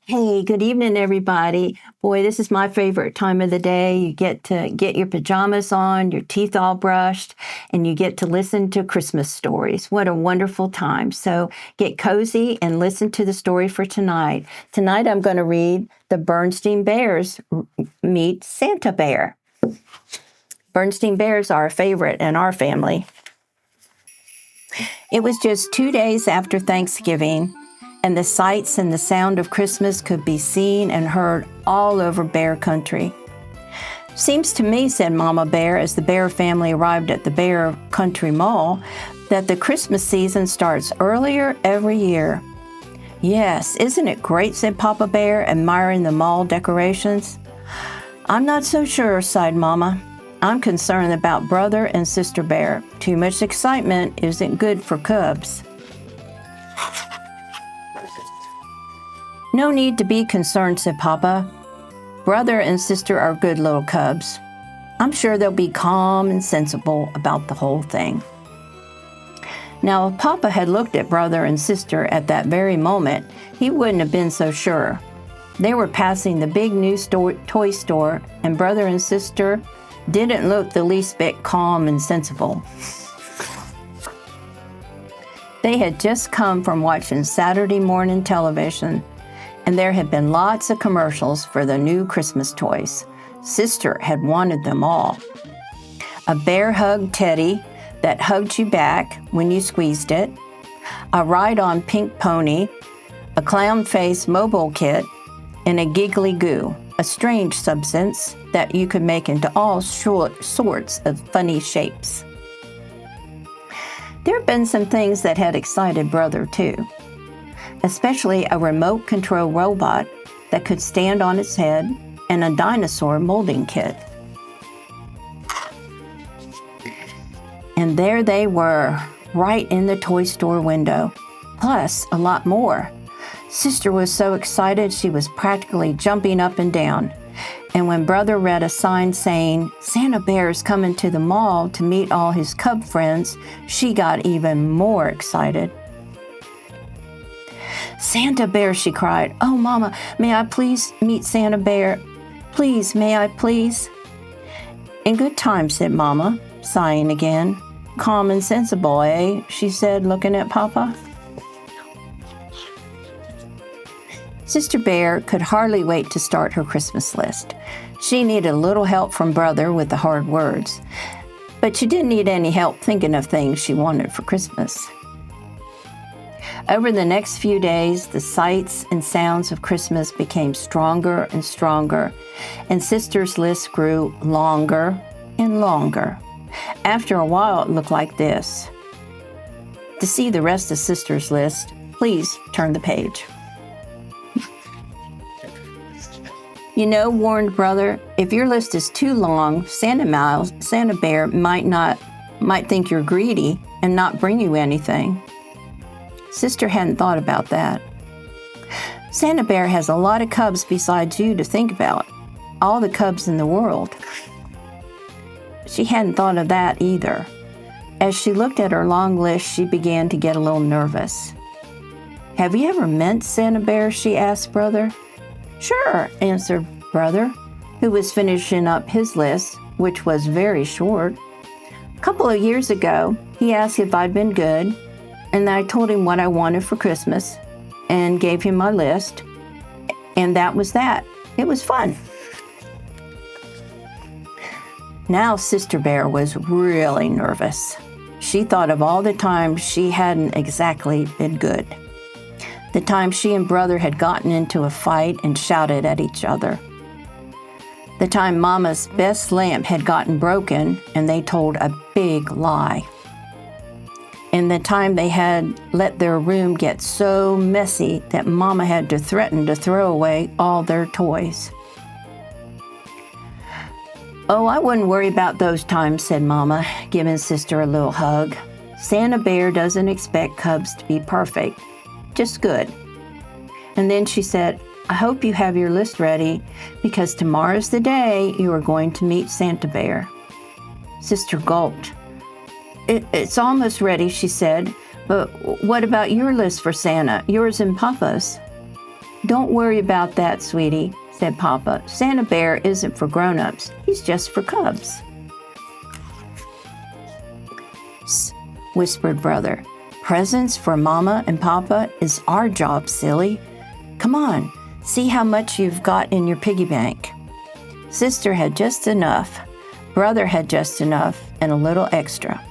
Hey, good evening, everybody. Boy, this is my favorite time of the day. You get to get your pajamas on, your teeth all brushed, and you get to listen to Christmas stories. What a wonderful time. So get cozy and listen to the story for tonight. Tonight, I'm going to read The Berenstain Bears Meet Santa Bear. Berenstain Bears are a favorite in our family. It was just 2 days after Thanksgiving, and the sights and the sound of Christmas could be seen and heard all over Bear Country. Seems to me, said Mama Bear as the Bear family arrived at the Bear Country Mall, that the Christmas season starts earlier every year. Yes, isn't it great, said Papa Bear, admiring the mall decorations. I'm not so sure, sighed Mama. I'm concerned about Brother and Sister Bear. Too much excitement isn't good for cubs. No need to be concerned, said Papa. Brother and sister are good little cubs. I'm sure they'll be calm and sensible about the whole thing. Now, if Papa had looked at brother and sister at that very moment, he wouldn't have been so sure. They were passing the big new toy store, and brother and sister didn't look the least bit calm and sensible. They had just come from watching Saturday morning television, and there had been lots of commercials for the new Christmas toys. Sister had wanted them all. A bear hug teddy that hugged you back when you squeezed it, a ride-on pink pony, a clown face mobile kit, and a giggly goo, a strange substance that you could make into all sorts of funny shapes. There had been some things that had excited Brother, too, especially a remote control robot that could stand on its head and a dinosaur molding kit. And there they were, right in the toy store window, plus a lot more. Sister was so excited she was practically jumping up and down. And when Brother read a sign saying, Santa Bear is coming to the mall to meet all his cub friends, she got even more excited. Santa Bear, she cried. Oh, Mama, may I please meet Santa Bear? Please, may I please? In good time, said Mama, sighing again. Calm and sensible, eh? She said, looking at Papa. Sister Bear could hardly wait to start her Christmas list. She needed a little help from Brother with the hard words, but she didn't need any help thinking of things she wanted for Christmas. Over the next few days, the sights and sounds of Christmas became stronger and stronger, and Sister's list grew longer and longer. After a while, it looked like this. To see the rest of Sister's list, please turn the page. You know, warned Brother, if your list is too long, Santa Bear might think you're greedy and not bring you anything. Sister hadn't thought about that. Santa Bear has a lot of cubs besides you to think about, all the cubs in the world. She hadn't thought of that either. As she looked at her long list, she began to get a little nervous. Have you ever met Santa Bear? She asked Brother. Sure, answered Brother, who was finishing up his list, which was very short. A couple of years ago, he asked if I'd been good, and I told him what I wanted for Christmas and gave him my list, and that was that. It was fun. Now Sister Bear was really nervous. She thought of all the times she hadn't exactly been good. The time she and Brother had gotten into a fight and shouted at each other. The time Mama's best lamp had gotten broken and they told a big lie. And the time they had let their room get so messy that Mama had to threaten to throw away all their toys. Oh, I wouldn't worry about those times, said Mama, giving Sister a little hug. Santa Bear doesn't expect cubs to be perfect, just good. And then she said, I hope you have your list ready because tomorrow's the day you are going to meet Santa Bear. Sister gulped. It's almost ready, she said, but what about your list for Santa, yours and Papa's? "Don't worry about that, sweetie," said Papa. "Santa Bear isn't for grown-ups. He's just for cubs." "Psst," whispered Brother. "Presents for Mama and Papa is our job, silly. Come on, see how much you've got in your piggy bank." Sister had just enough. Brother had just enough and a little extra.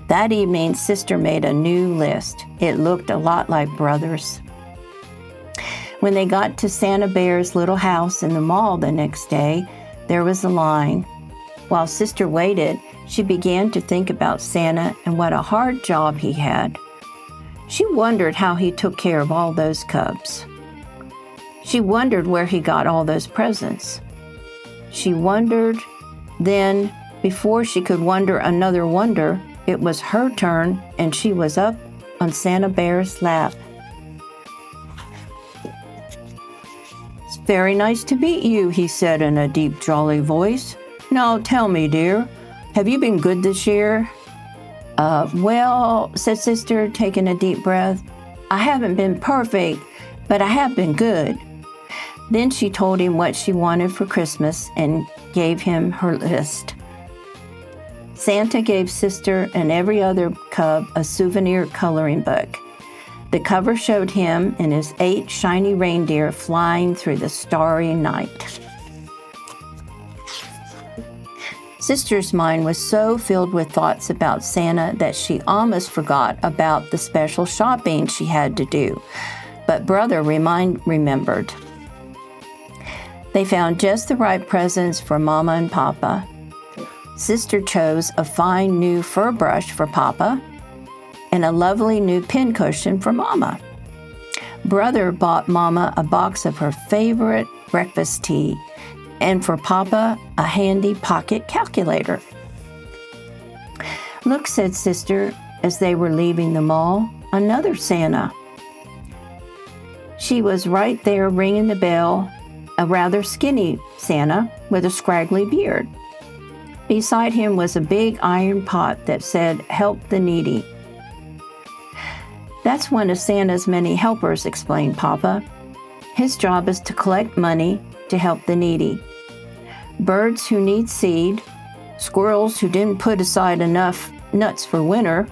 That evening, Sister made a new list. It looked a lot like Brother's. When they got to Santa Bear's little house in the mall the next day, there was a line. While Sister waited, she began to think about Santa and what a hard job he had. She wondered how he took care of all those cubs. She wondered where he got all those presents. She wondered, then, before she could wonder another wonder, it was her turn and she was up on Santa Bear's lap. "It's very nice to meet you," he said in a deep, jolly voice. "Now tell me, dear, have you been good this year?" Well," said Sister, taking a deep breath, "I haven't been perfect, but I have been good." Then she told him what she wanted for Christmas and gave him her list. Santa gave Sister and every other cub a souvenir coloring book. The cover showed him and his 8 shiny reindeer flying through the starry night. Sister's mind was so filled with thoughts about Santa that she almost forgot about the special shopping she had to do. But Brother remembered. They found just the right presents for Mama and Papa. Sister chose a fine new fur brush for Papa and a lovely new pincushion for Mama. Brother bought Mama a box of her favorite breakfast tea, and for Papa, a handy pocket calculator. "Look," said Sister as they were leaving the mall, "another Santa." She was right there ringing the bell, a rather skinny Santa with a scraggly beard. Beside him was a big iron pot that said, "Help the Needy." "That's one of Santa's many helpers," explained Papa. "His job is to collect money to help the needy. Birds who need seed, squirrels who didn't put aside enough nuts for winter.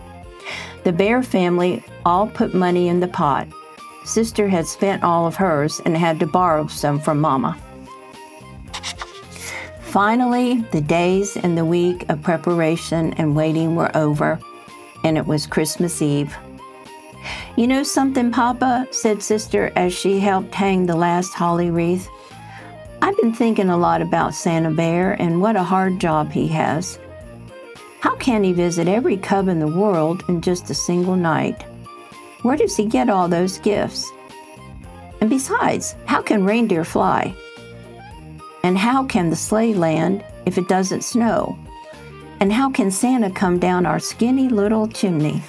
The bear family all put money in the pot. Sister had spent all of hers and had to borrow some from Mama." Finally, the days and the week of preparation and waiting were over, and it was Christmas Eve. "You know something, Papa?" said Sister as she helped hang the last holly wreath. "I've been thinking a lot about Santa Bear and what a hard job he has. How can he visit every cub in the world in just a single night? Where does he get all those gifts? And besides, how can reindeer fly? And how can the sleigh land if it doesn't snow? And how can Santa come down our skinny little chimney?"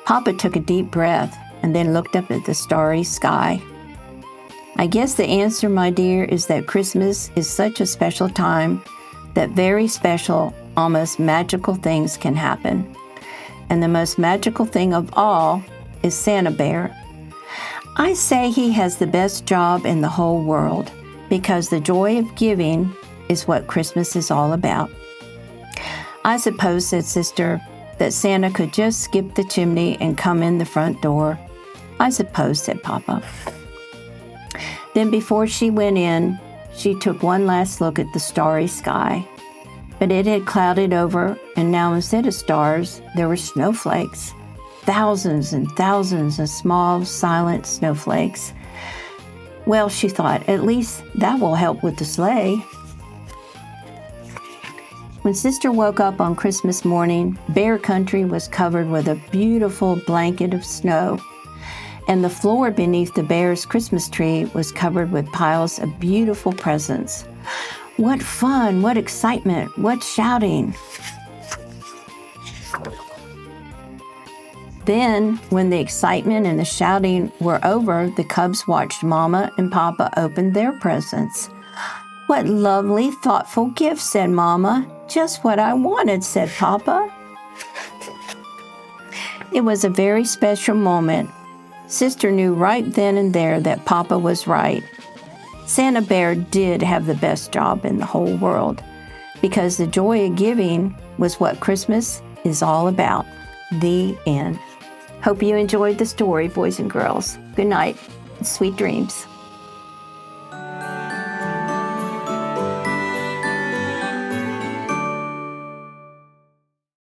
Papa took a deep breath and then looked up at the starry sky. "I guess the answer, my dear, is that Christmas is such a special time that very special, almost magical things can happen. And the most magical thing of all is Santa Bear. I say he has the best job in the whole world, because the joy of giving is what Christmas is all about." "I suppose," said Sister, "that Santa could just skip the chimney and come in the front door." "I suppose," said Papa. Then before she went in, she took one last look at the starry sky. But it had clouded over, and now instead of stars, there were snowflakes. Thousands and thousands of small, silent snowflakes. Well, she thought, at least that will help with the sleigh. When Sister woke up on Christmas morning, Bear Country was covered with a beautiful blanket of snow, and the floor beneath the bear's Christmas tree was covered with piles of beautiful presents. What fun, what excitement, what shouting. Then, when the excitement and the shouting were over, the cubs watched Mama and Papa open their presents. "What lovely, thoughtful gifts," said Mama. "Just what I wanted," said Papa. It was a very special moment. Sister knew right then and there that Papa was right. Santa Bear did have the best job in the whole world, because the joy of giving was what Christmas is all about. The end. Hope you enjoyed the story, boys and girls. Good night. Sweet dreams.